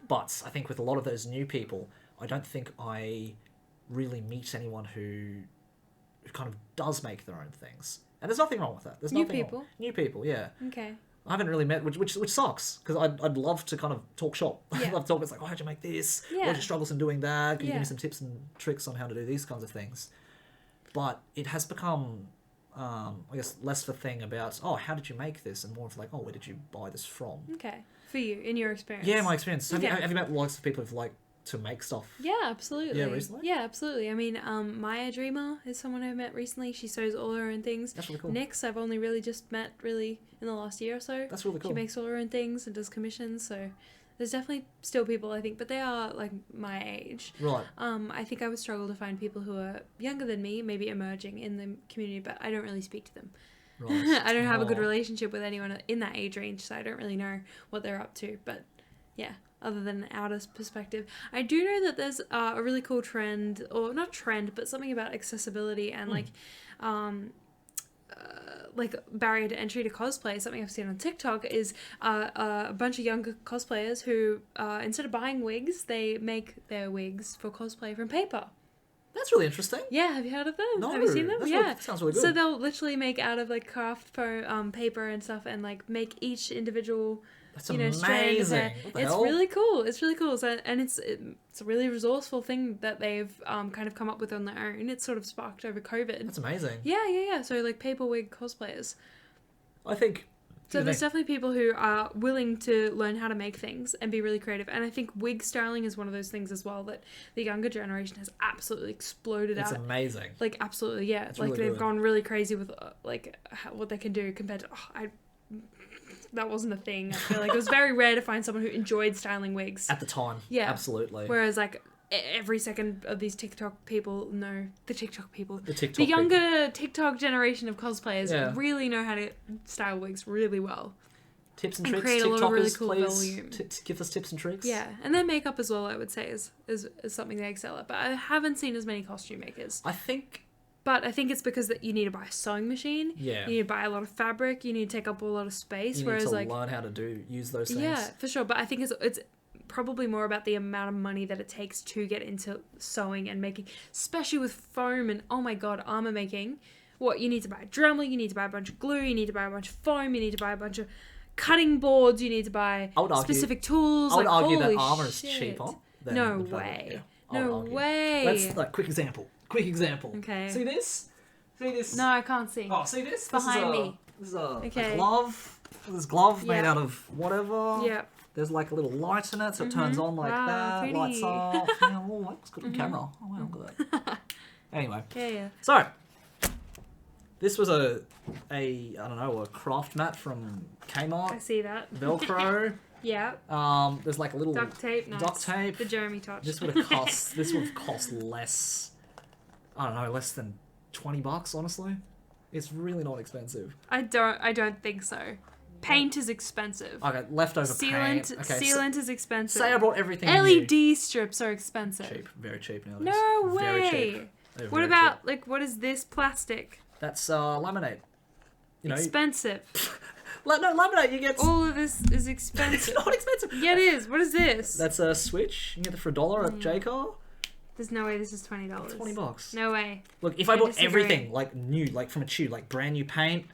but I think with a lot of those new people, I don't think I really meet anyone who kind of does make their own things. And there's nothing wrong with that. There's New nothing people? Wrong. New people, yeah. Okay. I haven't really met, which sucks, because I'd love to kind of talk shop. Yeah. I'd love to talk, it's like, oh, how'd you make this? Yeah. What are your struggles in doing that? Can you Yeah. give me some tips and tricks on how to do these kinds of things? But it has become, I guess, less of a thing about, oh, how did you make this? And more of like, oh, where did you buy this from? Okay. For you, in your experience. Yeah, my experience. Okay. Have you met lots of people who've liked to make stuff? Yeah, absolutely. Yeah, recently? Yeah, absolutely. I mean, Maya Dreamer is someone I met recently. She sews all her own things. That's really cool. Nyx, I've only really just met really in the last year or so. That's really cool. She makes all her own things and does commissions, so there's definitely still people, I think, but they are like my age. Right. I think I would struggle to find people who are younger than me, maybe emerging in the community, but I don't really speak to them. Right. I don't have a good relationship with anyone in that age range, so I don't really know what they're up to, but yeah. Other than an outer perspective. I do know that there's a really cool trend, or not trend, but something about accessibility and like barrier to entry to cosplay. Something I've seen on TikTok is a bunch of younger cosplayers who, instead of buying wigs, they make their wigs for cosplay from paper. That's really interesting. Yeah, have you heard of them? No. Have you seen them? Yeah. That sounds really good. So they'll literally make out of like craft paper and stuff, and like make each individual. That's strand of amazing. hair. What the It's hell? really cool. It's really cool. So, and it's a really resourceful thing that they've kind of come up with on their own. It's sort of sparked over COVID. That's amazing. Yeah. So like paper wig cosplayers. I think. So there's definitely people who are willing to learn how to make things and be really creative. And I think wig styling is one of those things as well that the younger generation has absolutely exploded It's out. amazing. Like absolutely, yeah. It's like really they've good. gone really crazy with what they can do compared to that wasn't a thing. I feel like it was very rare to find someone who enjoyed styling wigs. At the time. Yeah. Absolutely. Whereas like every second of these TikTok people know the TikTok people. The younger TikTok generation of cosplayers Yeah. really know how to style wigs really well. Tips and And tricks. create a TikTokers, lot of really cool please volume. give us tips and tricks. Yeah, and then makeup as well, I would say, is something they excel at. But I haven't seen as many costume makers. I think. But I think it's because that you need to buy a sewing machine. Yeah. You need to buy a lot of fabric. You need to take up a lot of space. You whereas need to learn how to use those things. Yeah, for sure. But I think it's probably more about the amount of money that it takes to get into sewing and making, especially with foam and, oh my god, armor making. What, you need to buy a Dremel, you need to buy a bunch of glue, you need to buy a bunch of foam, you need to buy a bunch of cutting boards, you need to buy specific tools. I would argue that holy armor is shit. cheaper than No the fabric, way. yeah. I would No argue. way. Let's quick example. Okay. See this? See this? No, I can't see. Oh, see this? Behind me. This is a Okay. glove. This glove made Yeah. out of whatever. Yeah. There's like a little light in it, so it turns on like Wow, that, pretty. lights up. Yeah, oh, that looks good on camera. Oh wow, look at that. Anyway, Yeah. so this was a craft mat from I Kmart, see that. Velcro. Yeah. There's like a little Duct tape. Nice. duct tape. The Jeremy touch. This would have cost less. I don't know, less than $20. Honestly, it's really not expensive. I don't think so. Paint is expensive. Okay, leftover paint. Sealant, Okay, sealant is expensive. say I brought everything LED new. strips are expensive. Cheap, very cheap nowadays. No Very way. cheap. They're What very about cheap. like what is this plastic? That's laminate. You know, Expensive. no laminate. You get. All of this is It's expensive. not expensive. Yeah, it is. What is this? That's a Switch. You can get it for $1 at JCar. There's no way this is $20. $20. No way. Look, if I I bought disagree. everything like new, like from a tube, like brand new paint,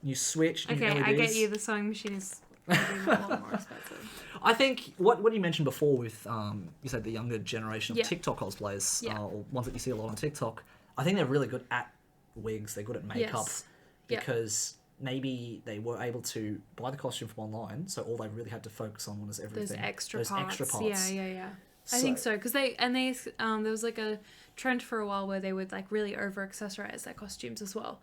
new Switch, new Okay, LEDs. I get you. The sewing machine is maybe a lot more expensive. I think what you mentioned before with you said the younger generation of Yeah. TikTok cosplayers, Yeah. or ones that you see a lot on TikTok. I think they're really good at wigs. They're good at makeup Yes. Yeah. because maybe they were able to buy the costume from online, so all they really had to focus on was everything. Those extra parts. Yeah. I So- think so because there was like a trend for a while where they would like really over accessorize their costumes as well.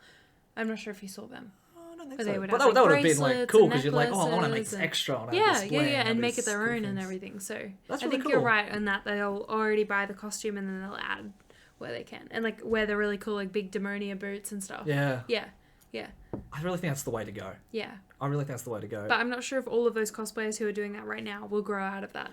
I'm not sure if you saw them. Oh, I don't think But so. they would But have, that like, would have been like bracelets cool and because you're like, oh, I want to make necklaces this and- extra on our Yeah, display and have make it these their cool own and things. everything. So That's I really think you're cool. right in that they'll already buy the costume and then they'll add where they can and like wear the really cool like big demonia boots and stuff. Yeah, Yeah. I really think that's the way to go. Yeah. I really think that's the way to go. But I'm not sure if all of those cosplayers who are doing that right now will grow out of that.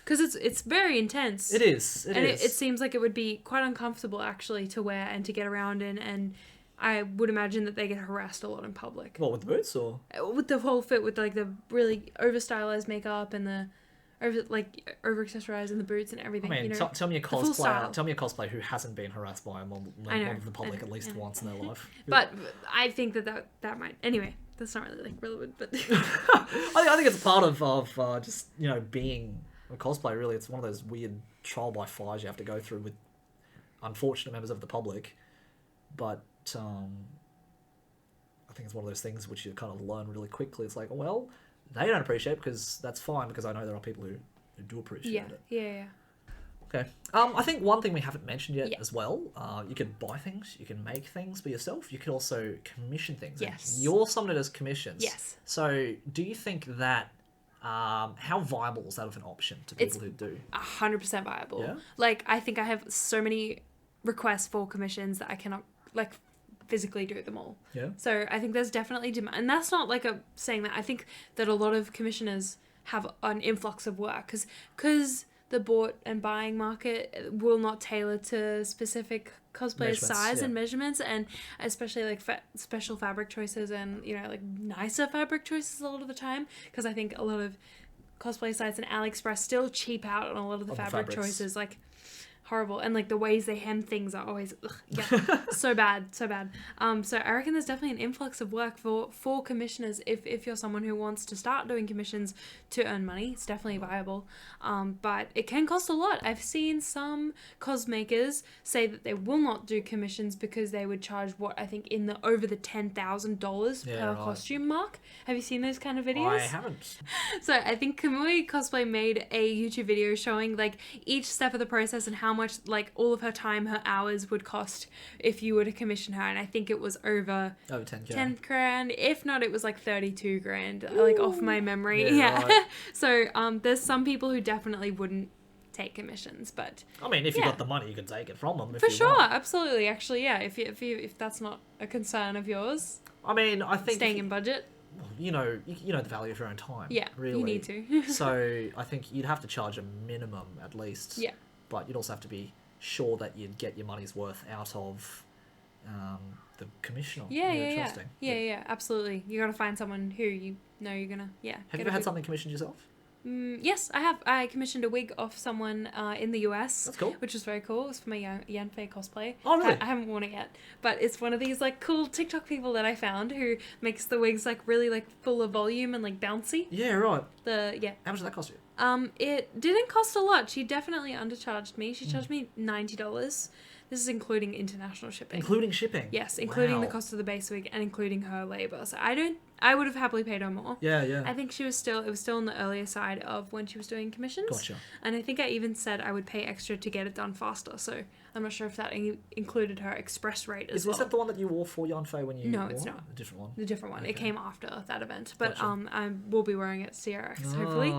Because it's very intense. It is. It and is. it seems like it would be quite uncomfortable actually to wear and to get around in and I would imagine that they get harassed a lot in public. What, with the boots or? With the whole fit, with like the really over stylized makeup and the over accessorized and the boots and everything. I mean, you know, tell me a cosplayer. Tell me a cosplayer who hasn't been harassed by a member of the public at least once in their life. But I think that might. Anyway, that's not really like relevant. But I think it's part of just being a cosplayer. Really, it's one of those weird trial by fires you have to go through with unfortunate members of the public. But I think it's one of those things which you kind of learn really quickly. It's like, well, they don't appreciate it because that's fine, because I know there are people who do appreciate it. Yeah. Okay. I think one thing we haven't mentioned yet as well, you can buy things, you can make things for yourself, you can also commission things. Yes. And you're someone that does commissions. Yes. So do you think that, how viable is that of an option to people who do? 100% viable. Yeah? Like, I think I have so many requests for commissions that I cannot, like, physically do them all. Yeah. So I think there's definitely demand. And that's not like a saying that. I think that a lot of commissioners have an influx of work because the bought and buying market will not tailor to specific cosplayer size and measurements, and especially like special fabric choices and like nicer fabric choices a lot of the time, because I think a lot of cosplay sites and AliExpress still cheap out on a lot of the fabric choices, like horrible, and like the ways they hem things are always so bad. So I reckon there's definitely an influx of work for commissioners if you're someone who wants to start doing commissions to earn money. It's definitely viable, but it can cost a lot. I've seen some cosmakers say that they will not do commissions because they would charge what I think in the over the $10,000 per costume mark. Have you seen those kind of videos? I haven't. So I think Kamui Cosplay made a YouTube video showing like each step of the process and how much like all of her time, her hours would cost if you were to commission her, and I think it was over 10 grand. If not, it was like 32 grand. Ooh. Like off my memory. Yeah. Right. So there's some people who definitely wouldn't take commissions, but I mean, if you got the money, you can take it from them. For sure, absolutely. Actually, yeah. If that's not a concern of yours. I mean, I think staying in budget. You know the value of your own time. Yeah, really. You need to. So I think you'd have to charge a minimum at least. Yeah. But you'd also have to be sure that you'd get your money's worth out of the commissioner. Yeah, absolutely. You got to find someone who you know you're gonna. Yeah. Have you ever had something commissioned yourself? Yes, I have. I commissioned a wig off someone in the US. That's cool. Which was very cool. It was for my Yanfei cosplay. Oh, really? I haven't worn it yet, but it's one of these like cool TikTok people that I found who makes the wigs like really like full of volume and like bouncy. Yeah, right. How much did that cost you? It didn't cost a lot. She definitely undercharged me. She charged me $90. This is including international shipping. Including shipping? Yes, including the cost of the base wig and including her labor. So I would have happily paid her more. Yeah. I think it was still on the earlier side of when she was doing commissions. Gotcha. And I think I even said I would pay extra to get it done faster. So I'm not sure if that included her express rate as well. Is that the one that you wore for Yanfei when you No, it's not. The different one? The different one. Okay. It came after that event. But gotcha. I will be wearing it at CRX, hopefully.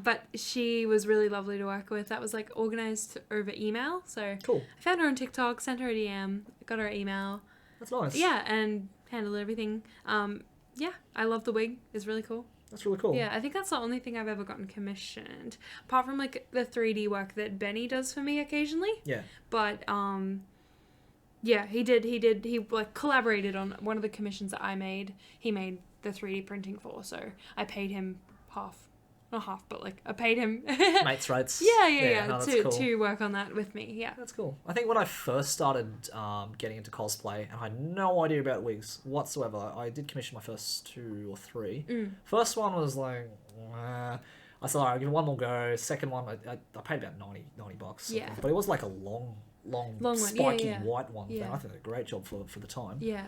But she was really lovely to work with. That was like organized over email. So cool. I found her on TikTok, sent her a DM, got her email. That's nice. Yeah, and handled everything. Yeah, I love the wig. It's really cool. That's really cool. Yeah, I think that's the only thing I've ever gotten commissioned. Apart from, like, the 3D work that Benny does for me occasionally. Yeah. But, yeah, he, like, collaborated on one of the commissions that I made. He made the 3D printing for, so I paid him not half, but like I paid him mates rates. Yeah. No, to work on that with me. Yeah, that's cool. I think when I first started getting into cosplay, and I had no idea about wigs whatsoever, I did commission my first 2 or 3. First one was like, I said, alright, I'll give it one more go. Second one, I paid about $90. Yeah, but it was like a long spiky white one. Yeah. I think a great job for the time. Yeah.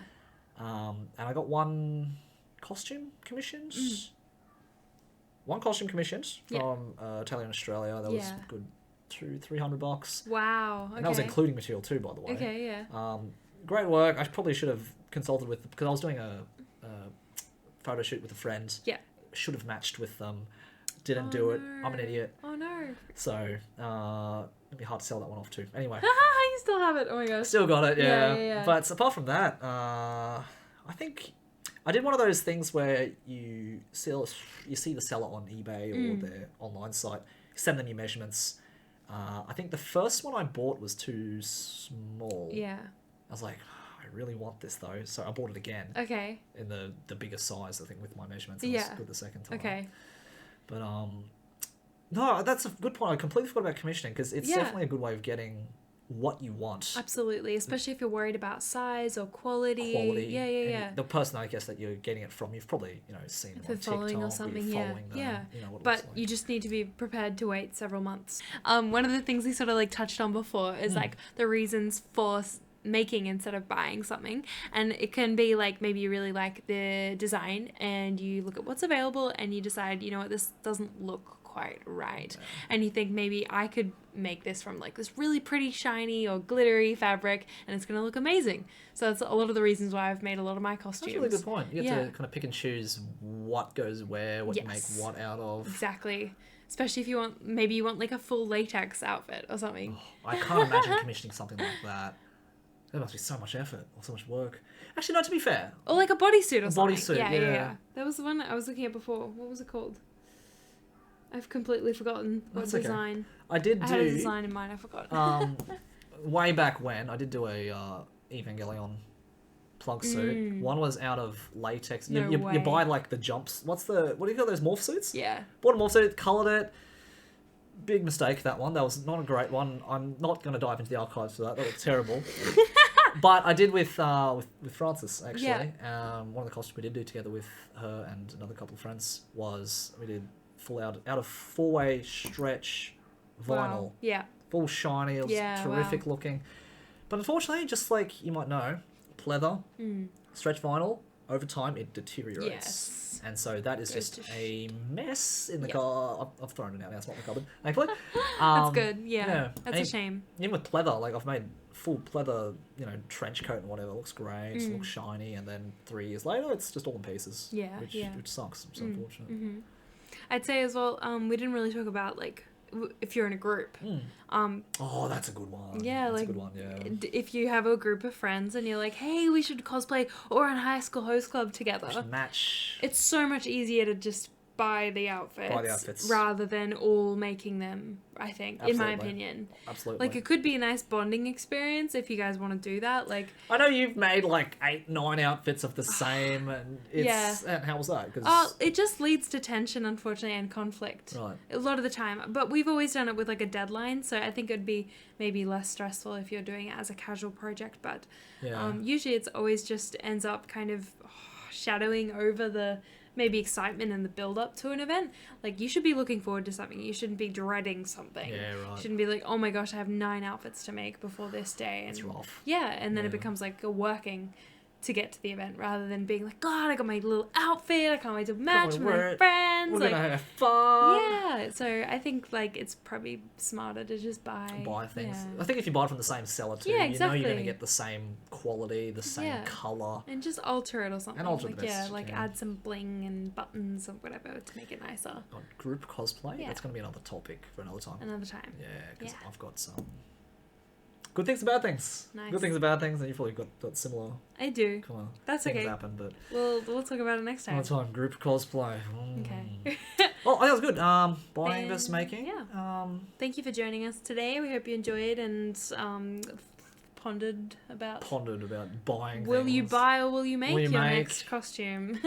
And I got one costume commissioned. One costume commissioned from Taylor in Australia. That was good $200-300. Wow. Okay. And that was including material too, by the way. Okay, yeah. Great work. I probably should have consulted with, because I was doing a photo shoot with a friend. Yeah. Should have matched with them. Didn't do it. I'm an idiot. Oh no. So it'd be hard to sell that one off too. Anyway. You still have it. Oh my gosh. Still got it. Yeah. But apart from that, I think I did one of those things where you see the seller on eBay or their online site, send them your measurements. I think the first one I bought was too small. Yeah. I was like, I I really want this though, so I bought it again. Okay. In the bigger size, I think, with my measurements. It was good the second time. Okay. But no, that's a good point. I completely forgot about commissioning, because it's definitely a good way of getting what you want. Absolutely, especially if you're worried about size or quality. Yeah. The person, I guess, that you're getting it from, you've probably seen them on following TikTok or something. following them, yeah. What it But looks like. you just need to be prepared to wait several months. One of the things we sort of like touched on before is like the reasons for making instead of buying something, and it can be like maybe you really like the design and you look at what's available and you decide, you know what, this doesn't look quite right, and you think maybe I could make this from like this really pretty shiny or glittery fabric and it's gonna look amazing. So that's a lot of the reasons why I've made a lot of my costumes. That's a really good point. You get to kind of pick and choose what goes where, what you make what out of. Exactly. Especially if you want like a full latex outfit or something. I can't imagine commissioning something like that. There must be so much effort or so much work. Actually, no, to be fair. Or like a bodysuit or something. Bodysuit, yeah. That was the one I was looking at before. What was it called? I've completely forgotten what design. I had a design in mind, I forgot. Way back when, I did do a Evangelion plug suit. One was out of latex. You buy like the jumps. What do you call those morph suits? Yeah. Bought a morph suit, coloured it. Big mistake, that one. That was not a great one. I'm not going to dive into the archives for that. That was terrible. But I did with Frances, actually. Yeah. One of the costumes we did do together with her and another couple of friends was we did full out of 4-way stretch vinyl. Wow. Yeah. Full shiny. It was terrific looking. But unfortunately, just like you might know, pleather, stretch vinyl, over time it deteriorates. Yes. And so that is just a mess in the car. I've thrown it out now. It's not in the cupboard, thankfully. That's good. Yeah. That's a shame. Even with pleather, like I've made full pleather, trench coat and whatever. It looks great. It looks shiny. And then 3 years later, it's just all in pieces. Yeah. Which sucks. It's unfortunate. Mm-hmm. I'd say as well, we didn't really talk about like if you're in a group. Oh, that's a good one. Yeah, that's like a good one, yeah. If you have a group of friends and you're like, hey, we should cosplay or run High School Host Club together. Match. It's so much easier to just buy the outfits rather than all making them, I think. Absolutely. In my opinion. Absolutely. Like, it could be a nice bonding experience if you guys want to do that. Like, I know you've made like 8-9 outfits of the same, and it's and how was that? Cause... it just leads to tension, unfortunately, and conflict. Right. A lot of the time. But we've always done it with like a deadline, so I think it'd be maybe less stressful if you're doing it as a casual project. But usually it's always just ends up kind of shadowing over the maybe excitement and the build up to an event. Like, you should be looking forward to something. You shouldn't be dreading something. Yeah, right. You shouldn't be like, oh my gosh, I have 9 outfits to make before this day. And it's rough. Yeah, and then it becomes like a working to get to the event rather than being like, God, I got my little outfit. I can't wait to match with my friends. We're like, gonna have fun. Yeah, so I think like it's probably smarter to just buy things. Yeah. I think if you buy it from the same seller too, exactly. you're gonna get the same quality, the same colour, and just alter it or something. And alter like, the best add some bling and buttons or whatever to make it nicer. Group cosplay. That's gonna be another topic for another time. Yeah, because I've got some. Good things, bad things. Nice. Good things, bad things, and you've probably got similar. I do. Come on, that's things okay. happen, but we'll talk about it next time. Another time, group cosplay. Okay. Well, I think that was good. Buying versus making. Yeah. Thank you for joining us today. We hope you enjoyed and pondered about buying. Will you buy or will you make your next costume?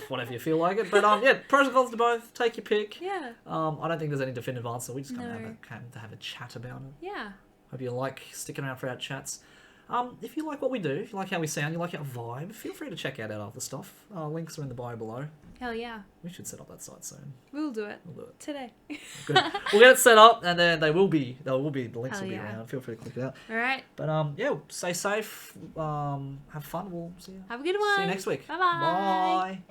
Whatever you feel like it, but pros and cons to both. Take your pick. Yeah. I don't think there's any definitive answer. We just kind of have a chat about it. Yeah. Hope you like sticking around for our chats. If you like what we do, if you like how we sound, you like our vibe, feel free to check out our other stuff. Links are in the bio below. Hell yeah. We should set up that site soon. We'll do it. Today. Good. We'll get it set up, and then the links will be around. Feel free to click it out. All right. But stay safe. Have fun. We'll see you. Have a good one. See you next week. Bye-bye. Bye.